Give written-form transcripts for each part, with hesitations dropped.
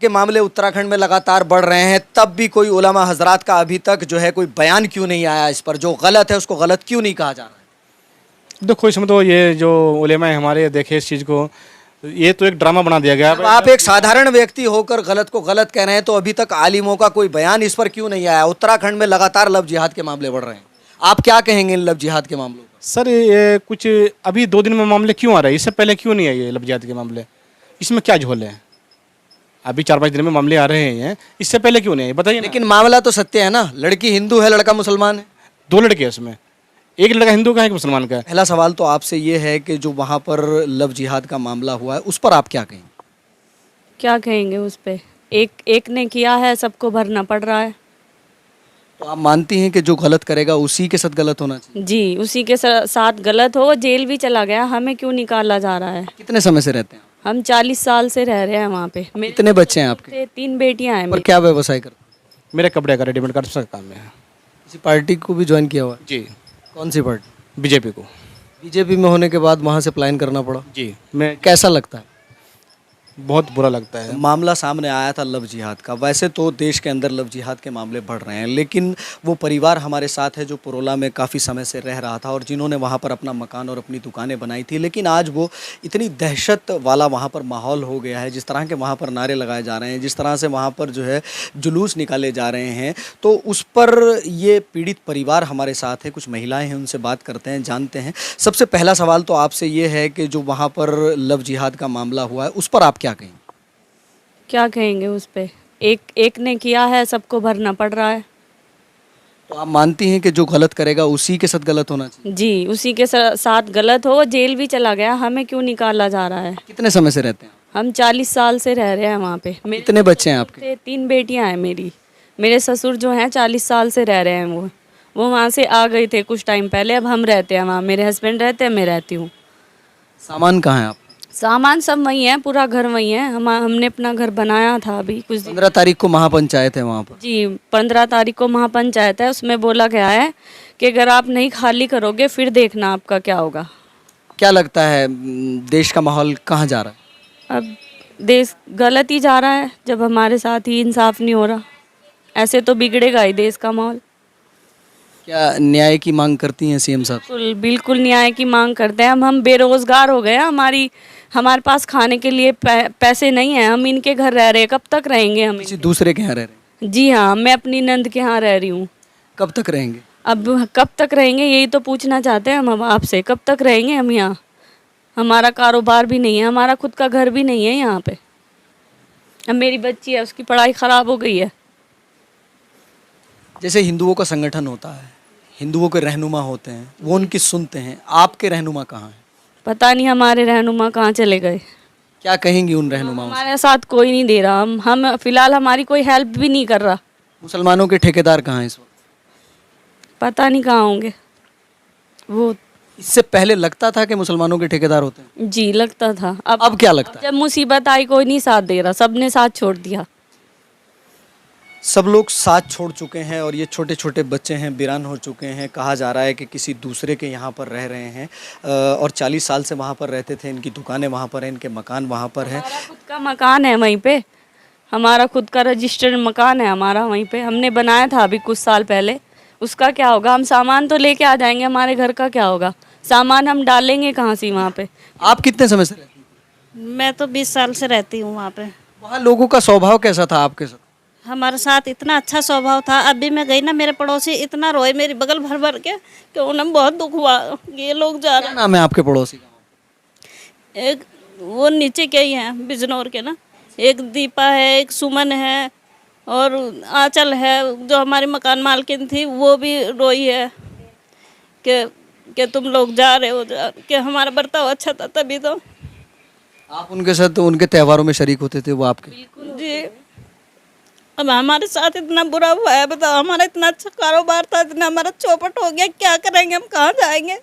के मामले उत्तराखंड में लगातार बढ़ रहे हैं, तब भी कोई उलमा हजरात का अभी तक जो है कोई बयान क्यों नहीं आया इस पर? जो गलत है उसको गलत क्यों नहीं कहा जा रहा है? देखो इसमें तो ये जो उलेमा है हमारे देखे इस चीज़ को, ये तो एक ड्रामा बना दिया गया अब आप एक साधारण व्यक्ति होकर गलत को गलत कह रहे हैं, तो अभी तक आलिमों का कोई बयान इस पर क्यों नहीं आया? उत्तराखंड में लगातार लव जिहाद के मामले बढ़ रहे हैं, आप क्या कहेंगे इन लव जिहाद के मामलों पर? सर ये कुछ अभी 2 दिन में मामले क्यों आ रहे हैं? इससे पहले क्यों नहीं आए ये लब जिहाद के मामले? इसमें क्या झोल है? अभी 4-5 दिन में मामले आ रहे हैं, इससे पहले क्यों नहीं आए बताइए ना। लेकिन मामला तो सत्य है ना, लड़की हिंदू है, लड़का मुसलमान है। 2 लड़के हैं उसमें, एक लड़का हिंदू का है, एक मुसलमान का है। पहला सवाल तो आपसे ये है कि जो वहाँ पर लव जिहाद का मामला हुआ है, उस पर आप क्या कहेंगे? क्या कहेंगे उस पे? एक ने किया है, सबको भरना पड़ रहा है। तो आप मानती हैं कि जो गलत करेगा उसी के साथ गलत होना चाहिए? जी, उसी के साथ गलत हो, जेल भी चला गया, हमें क्यों निकाला जा रहा है? कितने समय से रहते हैं? हम 40 साल से रह रहे हैं वहाँ पे। मेरे कितने बच्चे हैं आपके? 3 बेटियाँ हैं और मेरी। क्या व्यवसाय करते हैं? मेरे कपड़े का रेडीमेड का सब काम है। किसी पार्टी को भी ज्वाइन किया हुआ है? जी, कौन सी पार्टी? बीजेपी को। बीजेपी में होने के बाद वहाँ से पलायन करना पड़ा, जी, मैं कैसा लगता है? बहुत बुरा लगता है। मामला सामने आया था लव जिहाद का। वैसे तो देश के अंदर लव जिहाद के मामले बढ़ रहे हैं, लेकिन वो परिवार हमारे साथ है जो पुरोला में काफ़ी समय से रह रहा था और जिन्होंने वहाँ पर अपना मकान और अपनी दुकानें बनाई थी, लेकिन आज वो इतनी दहशत वाला वहाँ पर माहौल हो गया है, जिस तरह के वहाँ पर नारे लगाए जा रहे हैं, जिस तरह से वहाँ पर जो है जुलूस निकाले जा रहे हैं, तो उस पर ये पीड़ित परिवार हमारे साथ है, कुछ महिलाएँ हैं, उनसे बात करते हैं, जानते हैं। सबसे पहला सवाल तो आपसे ये है कि जो वहाँ पर लव जिहाद का मामला हुआ है, उस पर आप क्या कहेंगे? क्या कहेंगे उस पे? एक ने किया है, सबको भरना पड़ रहा है। तो आप मानती हैं कि जो गलत करेगा उसी के साथ गलत होना चाहिए? जी, उसी के साथ गलत हो, जेल भी चला गया, हमें क्यों निकाला जा रहा है? कितने समय से रहते हैं? हम 40 साल से रह रहे हैं वहाँ पे। मेरे कितने बच्चे हैं आपके? 3 बेटियाँ हैं मेरी। मेरे ससुर जो हैं 40 साल से रह रहे हैं वो वहाँ से आ गए थे कुछ टाइम पहले, अब हम रहते हैं वहाँ। मेरे हस्बैंड रहते हैं, मैं रहती हूँ। सामान कहाँ है आप? सामान सब वही है, पूरा घर वही है। हमने अपना घर बनाया था अभी कुछ दिन। 15 तारीख को महापंचायत है वहाँ पर। जी, 15 तारीख को महापंचायत है, उसमें बोला गया है कि अगर आप नहीं खाली करोगे फिर देखना आपका क्या होगा। क्या लगता है देश का माहौल कहाँ जा रहा है? अब देश गलत ही जा रहा है, जब हमारे साथ ही इंसाफ नहीं हो रहा। ऐसे तो बिगड़ेगा ही देश का माहौल। क्या न्याय की मांग करती हैं सीएम साहब? बिल्कुल बिल्कुल न्याय की मांग करते हैं। हम बेरोजगार हो गए हैं, हमारे पास खाने के लिए पैसे नहीं हैं। हम इनके घर रह रहे हैं, कब तक रहेंगे हम? किसी दूसरे के यहाँ रह रहे हैं? जी हाँ, मैं अपनी नंद के यहाँ रह रही हूँ। कब तक रहेंगे? अब कब तक रहेंगे यही तो पूछना चाहते हैं हम अब आपसे। कब तक रहेंगे हम यहाँ? हमारा कारोबार भी नहीं है, हमारा खुद का घर भी नहीं है यहाँ पे। अब मेरी बच्ची है, उसकी पढ़ाई ख़राब हो गई है। जैसे हिंदुओं का संगठन होता है, हिंदुओं के रहनुमा होते हैं, वो उनकी सुनते हैं, आपके रहनुमा कहाँ हैं? पता नहीं हमारे रहनुमा कहाँ चले गए। क्या कहेंगी उन रहनुमाओं से? हमारे साथ कोई नहीं दे रहा। हम फिलहाल हमारी कोई हेल्प भी नहीं कर रहा। मुसलमानों के ठेकेदार कहाँ हैं इस वक्त? पता नहीं कहाँ होंगे वो। इससे पहले लगता था कि मुसलमानों के ठेकेदार होते हैं। जी लगता था। अब क्या लगता है? जब मुसीबत आई कोई नहीं साथ दे रहा, सबने साथ छोड़ दिया। सब लोग साथ छोड़ चुके हैं और ये छोटे छोटे बच्चे हैं, वीरान हो चुके हैं। कहा जा रहा है कि किसी दूसरे के यहाँ पर रह रहे हैं और 40 साल से वहाँ पर रहते थे। इनकी दुकानें वहाँ पर हैं, इनके मकान वहाँ पर हैं। हमारा खुद का मकान है वहीं पे, हमारा खुद का रजिस्टर्ड मकान है हमारा वहीं पे। हमने बनाया था अभी कुछ साल पहले। उसका क्या होगा? हम सामान तो लेके आ जाएंगे, हमारे घर का क्या होगा? सामान हम डालेंगे कहाँ से वहाँ पे? आप कितने समय से रहती हैं? मैं तो 20 साल से रहती हूँ वहाँ पे। वहाँ लोगों का स्वभाव कैसा था आपके साथ? हमारे साथ इतना अच्छा स्वभाव था। अभी मैं गई ना, मेरे पड़ोसी इतना रोए मेरी बगल भर भर के कि उन्हें बहुत दुख हुआ। ये लोग जा क्या रहे नाम है आपके पड़ोसी का? एक वो नीचे के ही हैं, बिजनौर के ना। एक दीपा है, एक सुमन है और आंचल है जो हमारी मकान मालकिन थी, वो भी रोई है कि तुम लोग जा रहे हो। कि हमारा बर्ताव अच्छा था तभी तो। आप उनके साथ उनके त्योहारों में शरीक होते थे वो आपके? जी, अब हमारे साथ इतना बुरा हुआ है, बताओ। हमारा इतना अच्छा कारोबार था, इतना हमारा चौपट हो गया, क्या करेंगे हम? कहाँ जाएंगे?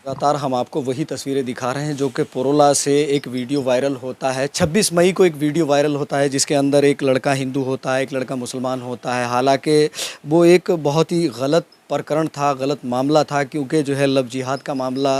लगातार हम आपको वही तस्वीरें दिखा रहे हैं जो कि पुरोला से एक वीडियो वायरल होता है। 26 मई को एक वीडियो वायरल होता है जिसके अंदर एक लड़का हिंदू होता है, एक लड़का मुसलमान होता है। हालांकि वो एक बहुत ही गलत प्रकरण था, गलत मामला था, क्योंकि जो है लव जिहाद का मामला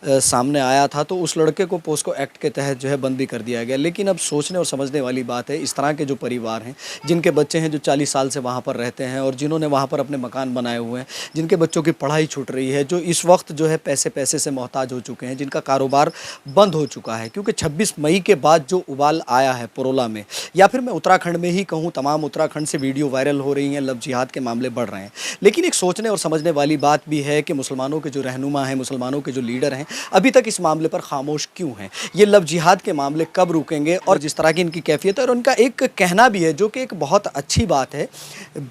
सामने आया था तो उस लड़के को पोस्को एक्ट के तहत जो है बंद भी कर दिया गया। लेकिन अब सोचने और समझने वाली बात है, इस तरह के जो परिवार हैं जिनके बच्चे हैं जो 40 साल से वहाँ पर रहते हैं और जिन्होंने वहाँ पर अपने मकान बनाए हुए हैं, जिनके बच्चों की पढ़ाई छूट रही है, जो इस वक्त जो है पैसे से मोहताज हो चुके हैं, जिनका कारोबार बंद हो चुका है, क्योंकि 26 मई के बाद जो उबाल आया है पुरोला में, या फिर मैं उत्तराखंड में ही कहूँ, तमाम उत्तराखंड से वीडियो वायरल हो रही हैं, लव जिहाद के मामले बढ़ रहे हैं। लेकिन एक सोचने और समझने वाली बात भी है कि मुसलमानों के जो रहनुमा हैं, मुसलमानों के जो लीडर हैं, अभी तक इस मामले पर खामोश क्यों हैं? ये लव जिहाद के मामले कब रुकेंगे? और जिस तरह की इनकी कैफियत है और उनका एक कहना भी है जो कि एक बहुत अच्छी बात है,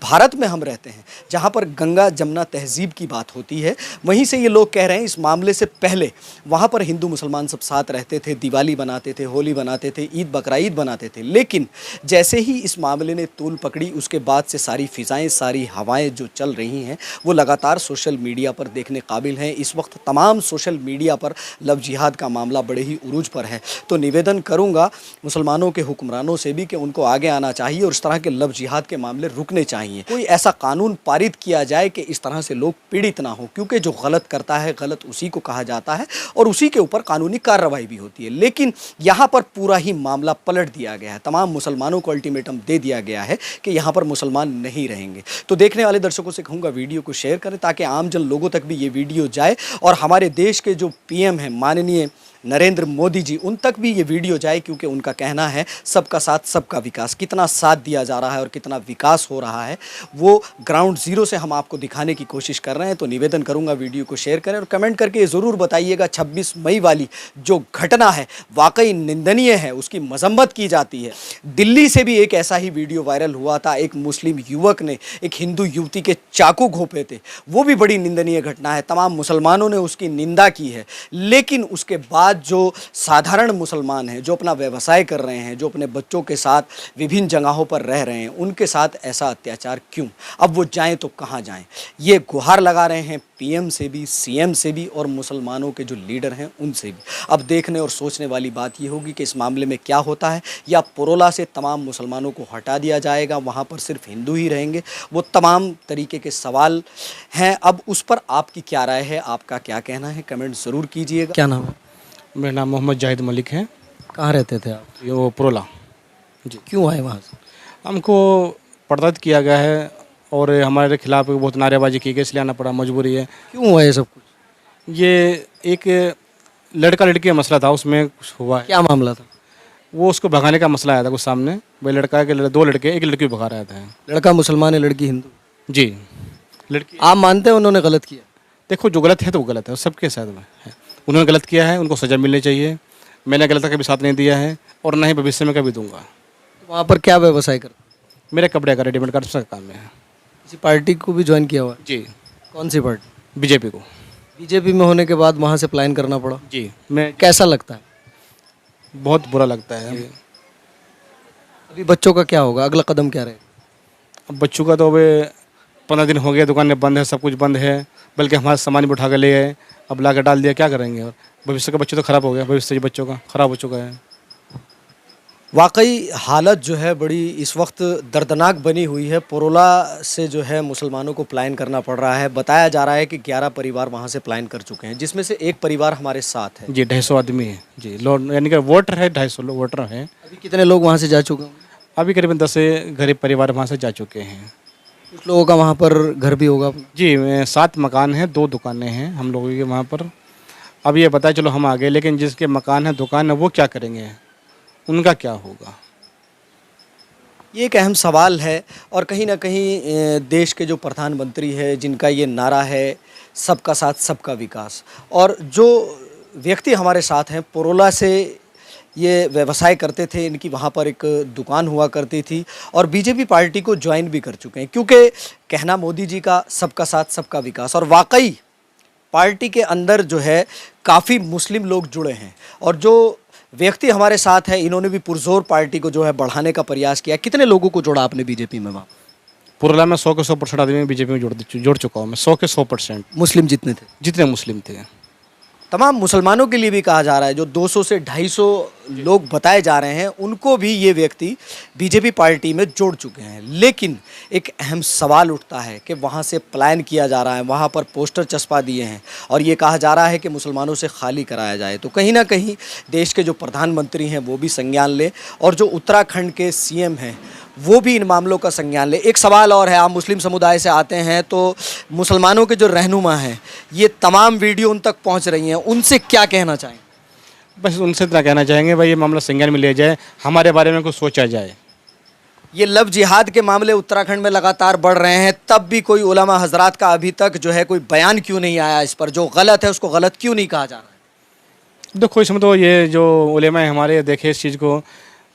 भारत में हम रहते हैं जहाँ पर गंगा जमुना तहजीब की बात होती है, वहीं से ये लोग कह रहे हैं इस मामले से पहले वहाँ पर हिंदू मुसलमान सब साथ रहते थे, दिवाली बनाते थे, होली बनाते थे, ईद बकरा ईद बनाते थे। लेकिन जैसे ही इस मामले ने तूल पकड़ी, उसके बाद से सारी फ़िज़ाएँ, सारी हवाएँ जो चल रही हैं वो लगातार सोशल मीडिया पर देखने काबिल हैं। इस वक्त तमाम सोशल मीडिया पर लव जिहाद का मामला बड़े ही उरूज पर है। तो निवेदन करूंगा मुसलमानों के हुक्मरानों से भी कि उनको आगे आना चाहिए और इस तरह के लव जिहाद के मामले रुकने चाहिए। कोई ऐसा कानून पारित किया जाए कि इस तरह से लोग पीड़ित ना हो, क्योंकि जो गलत करता है गलत उसी को कहा जाता है और उसी के ऊपर कानूनी कार्रवाई भी होती है। लेकिन यहाँ पर पूरा ही मामला पलट दिया गया है, तमाम मुसलमानों को अल्टीमेटम दे दिया गया है कि यहाँ पर मुसलमान नहीं रहेंगे। तो देखने वाले दर्शकों से कहूँगा वीडियो को शेयर करें ताकि आमजन लोगों तक भी ये वीडियो जाए और हमारे देश के जो पीएम हैं माननीय नरेंद्र मोदी जी, उन तक भी ये वीडियो जाए, क्योंकि उनका कहना है सबका साथ सबका विकास। कितना साथ दिया जा रहा है और कितना विकास हो रहा है वो ग्राउंड ज़ीरो से हम आपको दिखाने की कोशिश कर रहे हैं। तो निवेदन करूंगा वीडियो को शेयर करें और कमेंट करके ये ज़रूर बताइएगा 26 मई वाली जो घटना है वाकई निंदनीय है, उसकी मजम्मत की जाती है। दिल्ली से भी एक ऐसा ही वीडियो वायरल हुआ था, एक मुस्लिम युवक ने एक हिंदू युवती के चाकू घोंपे थे, वो भी बड़ी निंदनीय घटना है। तमाम मुसलमानों ने उसकी निंदा की है, लेकिन उसके बाद जो साधारण मुसलमान हैं, जो अपना व्यवसाय कर रहे हैं, जो अपने बच्चों के साथ विभिन्न जगहों पर रह रहे हैं, उनके साथ ऐसा अत्याचार क्यों? अब वो जाएं तो कहाँ जाएं? ये गुहार लगा रहे हैं पीएम से भी, सीएम से भी और मुसलमानों के जो लीडर हैं उनसे भी। अब देखने और सोचने वाली बात ये होगी कि इस मामले में क्या होता है, या पुरोला से तमाम मुसलमानों को हटा दिया जाएगा, वहाँ पर सिर्फ हिंदू ही रहेंगे। वो तमाम तरीके के सवाल हैं। अब उस पर आपकी क्या राय है, आपका क्या कहना है, कमेंट ज़रूर कीजिएगा। क्या नाम है? मेरा नाम मोहम्मद जाहिद मलिक है। कहाँ रहते थे आप? ये वो पुरोला जी। क्यों आए वहाँ से? हमको पर्दात किया गया है और हमारे खिलाफ बहुत नारेबाजी की गई, इसलिए आना पड़ा, मजबूरी है। क्यों हुआ ये सब कुछ? ये एक लड़का लड़की का मसला था, उसमें कुछ हुआ है। क्या मामला था? वो उसको भगाने का मसला आया था कुछ सामने, भाई लड़का के दो लड़के, एक लड़की को भगा रहा था। लड़का मुसलमान है, लड़की हिंदू जी। लड़की, आप मानते हैं उन्होंने गलत किया? देखो जो गलत है तो वो गलत है, सबके साथ में है। उन्होंने गलत किया है, उनको सज़ा मिलनी चाहिए। मैंने गलत का कभी साथ नहीं दिया है और ना ही भविष्य में कभी दूंगा। वहाँ पर क्या व्यवसाय करते? मेरे कपड़े का रेडीमेड का सब काम है। किसी पार्टी को भी ज्वाइन किया हुआ है? जी। कौन सी पार्टी? बीजेपी को। बीजेपी में होने के बाद वहाँ से प्लान करना पड़ा? जी। मैं कैसा लगता है? बहुत बुरा लगता है। अभी बच्चों का क्या होगा, अगला कदम क्या रहेगा? अब बच्चों का तो अब 15 दिन हो गया, दुकानें बंद है, सब कुछ बंद है, बल्कि हमारा सामान भी उठा कर ले गए, अब ला कर डाल दिया, क्या करेंगे? और भविष्य का बच्चों तो ख़राब हो गया, भविष्य बच्चों का ख़राब हो चुका है। वाकई हालत जो है बड़ी इस वक्त दर्दनाक बनी हुई है। पुरोला से जो है मुसलमानों को पलायन करना पड़ रहा है। बताया जा रहा है कि 11 परिवार वहाँ से पलायन कर चुके हैं, जिसमें से एक परिवार हमारे साथ है। जी, 250 आदमी है जी, यानी कि वोटर है, 250 वोटर हैं। अभी कितने लोग वहाँ से जा चुके हैं? अभी करीबन 10 गरीब परिवार वहाँ से जा चुके हैं। कुछ लोगों का वहाँ पर घर भी होगा अपना? जी, 7 मकान हैं, 2 दुकानें हैं हम लोगों की वहाँ पर। अब ये पता है, चलो हम आ गए, लेकिन जिसके मकान है, दुकान है, वो क्या करेंगे, उनका क्या होगा? ये एक अहम सवाल है। और कहीं ना कहीं देश के जो प्रधानमंत्री है, जिनका ये नारा है सबका साथ सबका विकास, और जो व्यक्ति हमारे साथ हैं पुरोला से ये व्यवसाय करते थे, इनकी वहाँ पर एक दुकान हुआ करती थी और बीजेपी पार्टी को ज्वाइन भी कर चुके हैं, क्योंकि कहना मोदी जी का सबका साथ सबका विकास। और वाकई पार्टी के अंदर जो है काफ़ी मुस्लिम लोग जुड़े हैं और जो व्यक्ति हमारे साथ है, इन्होंने भी पुरजोर पार्टी को जो है बढ़ाने का प्रयास किया। कितने लोगों को जोड़ा आपने बीजेपी में? वहाँ पुरोला में 100 के 100% आदमी बीजेपी में जोड़ चुका हूँ मैं, 100 के 100%। मुस्लिम जितने थे? जितने मुस्लिम थे। तमाम मुसलमानों के लिए भी कहा जा रहा है, जो 200 से 250 लोग बताए जा रहे हैं उनको भी ये व्यक्ति बीजेपी पार्टी में जोड़ चुके हैं। लेकिन एक अहम सवाल उठता है कि वहाँ से पलायन किया जा रहा है, वहाँ पर पोस्टर चस्पा दिए हैं और ये कहा जा रहा है कि मुसलमानों से खाली कराया जाए। तो कहीं ना कहीं देश के जो प्रधानमंत्री हैं वो भी संज्ञान ले और जो उत्तराखंड के सीएम हैं वो भी इन मामलों का संज्ञान ले। एक सवाल और है, आप मुस्लिम समुदाय से आते हैं तो मुसलमानों के जो रहनुमा हैं ये तमाम वीडियो उन तक पहुंच रही हैं, उनसे क्या कहना चाहेंगे? बस उनसे इतना कहना चाहेंगे भाई ये मामला संज्ञान में लिया जाए, हमारे बारे में कुछ सोचा जाए। ये लव जिहाद के मामले उत्तराखंड में लगातार बढ़ रहे हैं, तब भी कोई उलमा हजरात का अभी तक जो है कोई बयान क्यों नहीं आया इस पर? जो गलत है उसको गलत क्यों नहीं कहा जा रहा है? देखो इसमें तो ये जो उलेमा है हमारे देखे इस चीज़ को,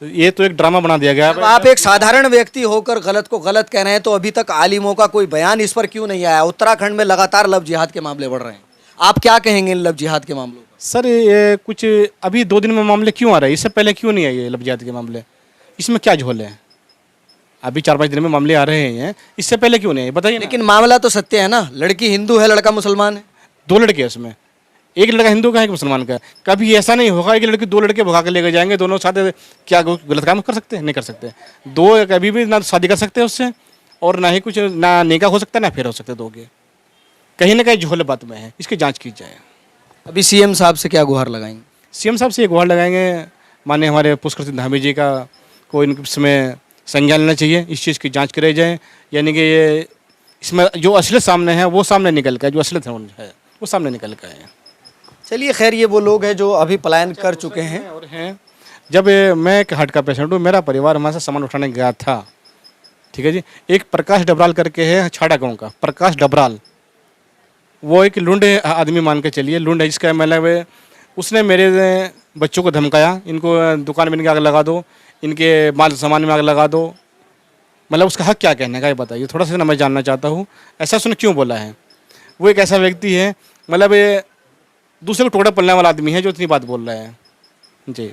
ये तो एक ड्रामा बना दिया गया। अब आप एक साधारण व्यक्ति होकर गलत को गलत कह रहे हैं तो अभी तक आलिमों का कोई बयान इस पर क्यों नहीं आया? उत्तराखंड में लगातार लव जिहाद के मामले बढ़ रहे हैं, आप क्या कहेंगे इन लव जिहाद के मामलों पर? सर ये कुछ अभी 2 दिन में मामले क्यों आ रहे हैं, इससे पहले क्यों नहीं आए ये लव जिहाद के मामले? इसमें क्या झोल है? अभी 4-5 दिन में मामले आ रहे हैं, इससे पहले क्यों नहीं आए बताइए? लेकिन मामला तो सत्य है ना, लड़की हिंदू है लड़का मुसलमान है। 2 लड़के हैं उसमें, एक लड़का हिंदू का है एक मुसलमान का है। कभी ऐसा नहीं होगा कि लड़की 2 लड़के भगा के लेके जाएंगे, दोनों साथ क्या गलत काम कर सकते हैं? नहीं कर सकते। 2 कभी भी ना शादी कर सकते हैं उससे और ना ही कुछ ना निकाह हो सकता है ना फिर हो सकते 2 के। कहीं ना कहीं झोल बात में है, इसकी जाँच की जाए। अभी सीएम साहब से क्या गुहार लगाएंगे? सीएम साहब से एक गुहार लगाएंगे, माननीय हमारे पुष्कर सिंह धामी जी का को इसमें संज्ञान लेना चाहिए, इस चीज़ की जांच कराई जाए। यानी कि ये इसमें जो असलियत सामने है वो सामने निकल के, जो असलियत है वो सामने निकल के आए। चलिए खैर, ये वो लोग हैं जो अभी पलायन कर चुके हैं। और हैं जब मैं एक हार्ट का पेशेंट हूँ, मेरा परिवार हमारे साथ सामान उठाने गया था, ठीक है जी। एक प्रकाश डबराल करके है छाड़ा गाँव का, प्रकाश डबराल, वो एक लुंड आदमी मान के चलिए, लुंड है जिसका मतलब उसने मेरे बच्चों को धमकाया, इनको दुकान में इनके आग लगा दो, इनके माल सामान में आग लगा दो। मतलब उसका हक क्या कहने का ये बताइए, थोड़ा सा ना मैं जानना चाहता हूँ, ऐसा उसने क्यों बोला है? वो एक ऐसा व्यक्ति है, मतलब ये दूसरे को टोकरा पलने वाला आदमी है जो इतनी बात बोल रहा है जी।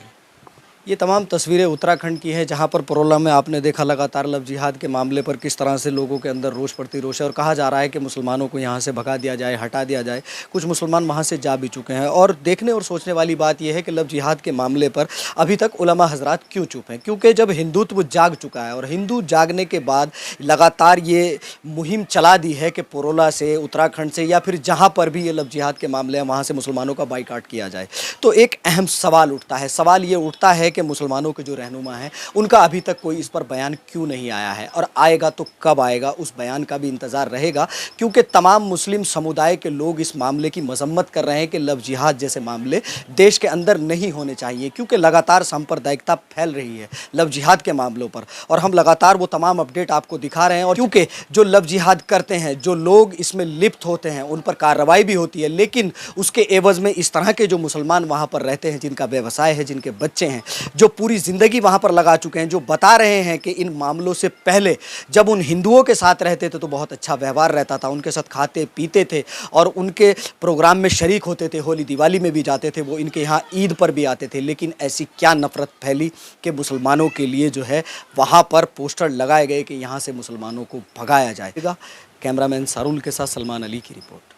ये तमाम तस्वीरें उत्तराखंड की हैं, जहां पर परोला में आपने देखा लगातार लव जिहाद के मामले पर किस तरह से लोगों के अंदर रोष प्रतिरोष है और कहा जा रहा है कि मुसलमानों को यहां से भगा दिया जाए, हटा दिया जाए। कुछ मुसलमान वहां से जा भी चुके हैं और देखने और सोचने वाली बात यह है कि लव जिहाद के मामले पर अभी तक उलमा हजरात क्यों चुप हैं? क्योंकि जब हिंदुत्व जाग चुका है और हिंदू जागने के बाद लगातार ये मुहिम चला दी है कि परोला से, उत्तराखंड से या फिर जहाँ पर भी ये लव जिहाद के मामले हैं वहाँ से मुसलमानों का बाइकाट किया जाए, तो एक अहम सवाल उठता है। सवाल ये उठता है कि मुसलमानों के जो रहनुमा हैं उनका अभी तक कोई इस पर बयान क्यों नहीं आया है, और आएगा तो कब आएगा, उस बयान का भी इंतज़ार रहेगा। क्योंकि तमाम मुस्लिम समुदाय के लोग इस मामले की मजम्मत कर रहे हैं कि लव जिहाद जैसे मामले देश के अंदर नहीं होने चाहिए, क्योंकि लगातार सांप्रदायिकता फैल रही है लव जिहाद के मामलों पर और हम लगातार वो तमाम अपडेट आपको दिखा रहे हैं। और क्योंकि जो लव जिहाद करते हैं, जो लोग इसमें लिप्त होते हैं, उन पर कार्रवाई भी होती है, लेकिन उसके एवज़ में इस तरह के जो मुसलमान वहाँ पर रहते हैं, जिनका व्यवसाय है, जिनके बच्चे हैं, जो पूरी ज़िंदगी वहाँ पर लगा चुके हैं, जो बता रहे हैं कि इन मामलों से पहले जब उन हिंदुओं के साथ रहते थे तो बहुत अच्छा व्यवहार रहता था, उनके साथ खाते पीते थे और उनके प्रोग्राम में शरीक होते थे, होली दिवाली में भी जाते थे, वो इनके यहाँ ईद पर भी आते थे। लेकिन ऐसी क्या नफ़रत फैली कि मुसलमानों के लिए जो है वहाँ पर पोस्टर लगाए गए कि यहाँ से मुसलमानों को भगाया जाएगा। कैमरामैन सारुल के साथ सलमान अली की रिपोर्ट।